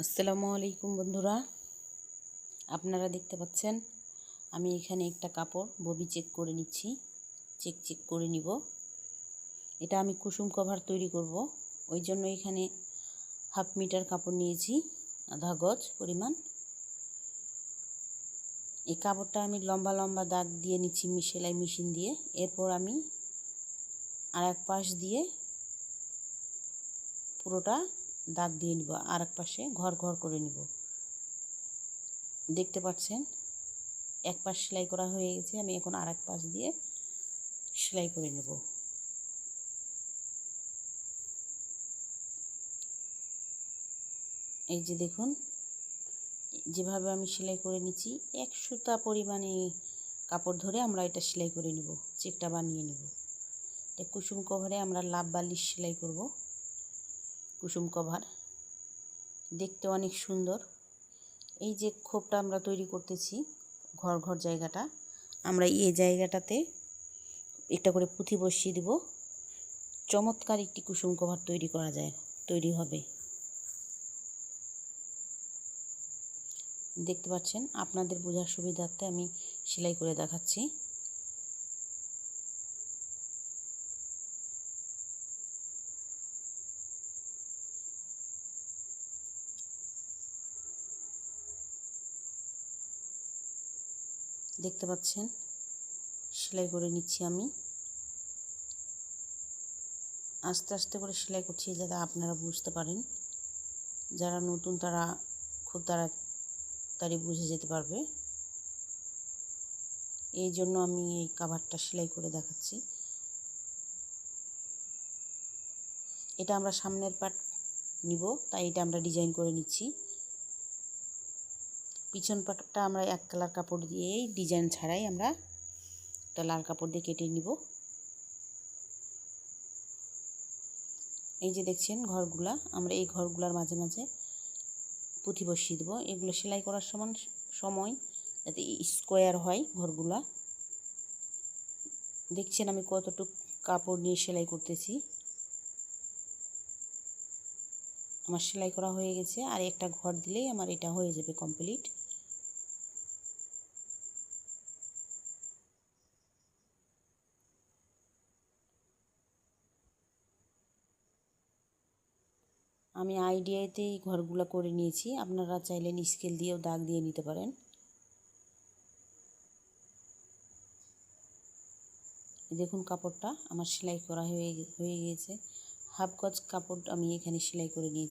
আসসালামু আলাইকুম বন্ধুরা, আপনারা দেখতে পাচ্ছেন আমি এখানে একটা কাপড় ববি চেক করে নিচ্ছি। চেক করে নিব। এটা আমি কুসুম কভার তৈরি করব, ওই জন্য এখানে 1/2 মিটার কাপড় নিয়েছি, আধা গজ পরিমাণ। এই কাপড়টা আমি লম্বা লম্বা দাগ দিয়ে নিচ্ছি সেলাই মেশিন দিয়ে। এরপর আমি আরেক পাশ দিয়ে পুরোটা দাগ দিয়ে নিব, আরেক পাশে ঘর ঘর করে নিব। দেখতে পাচ্ছেন এক পাশ সেলাই করা হয়ে গেছে, আমি এখন আরেক পাশ দিয়ে সেলাই করে নেব। এই যে দেখুন, যেভাবে আমি সেলাই করে নিচ্ছি, 1 সুতা পরিমাণে কাপড় ধরে আমরা এটা সেলাই করে নেব, চেকটা বানিয়ে নেব। এটা কুসুম কভারে আমরা লাভ বালিশ সেলাই করব। কুসুম কভার দেখতে অনেক সুন্দর। এই যে খোপটা আমরা তৈরি করতেছি, ঘর ঘর জায়গাটা, আমরা এই জায়গাটাতে একটা করে পুঁথি বসিয়ে দেব। চমৎকার একটি কুসুম কভার তৈরি হবে। দেখতে পাচ্ছেন, আপনাদের বোঝার সুবিধার্থে আমি সেলাই করে দেখাচ্ছি। দেখতে পাচ্ছেন সেলাই করে নিচ্ছি আমি। আস্তে আস্তে করে সেলাই করছি যাতে আপনারা বুঝতে পারেন। যারা নতুন তারা খুব তাড়াতাড়ি বুঝে যেতে পারবে, এই জন্য আমি এই কাভারটা সেলাই করে দেখাচ্ছি। এটা আমরা সামনের পার্ট নিব, তাই এটা আমরা ডিজাইন করে নিচ্ছি। পিছন পার্টটা আমরা এক কালার কাপড় দিয়েই ডিজাইন ছাড়াই আমরা একটা লাল কাপড় দিয়ে কেটে নিব। এই যে দেখছেন ঘরগুলা, আমরা এই ঘরগুলার মাঝে মাঝে পুঁথি বসিয়ে দেবো। এগুলো সেলাই করার সময় যাতে স্কোয়ার হয় ঘরগুলা। দেখছেন আমি কতটুকু কাপড় নিয়ে সেলাই করতেছি। আমার সেলাই করা হয়ে গেছে, আর একটা ঘর দিলেই আমার এটা হয়ে যাবে কমপ্লিট। আমি আইডিয়াতেই ঘরগুলো করে নিয়েছি, আপনারা চাইলে স্কেল দিয়েও দাগ দিয়ে নিতে পারেন। দেখুন কাপড়টা আমার সেলাই করা হয়ে গিয়েছে। 1/2 গজ কাপড় আমি এখানে সেলাই করে নিয়েছি।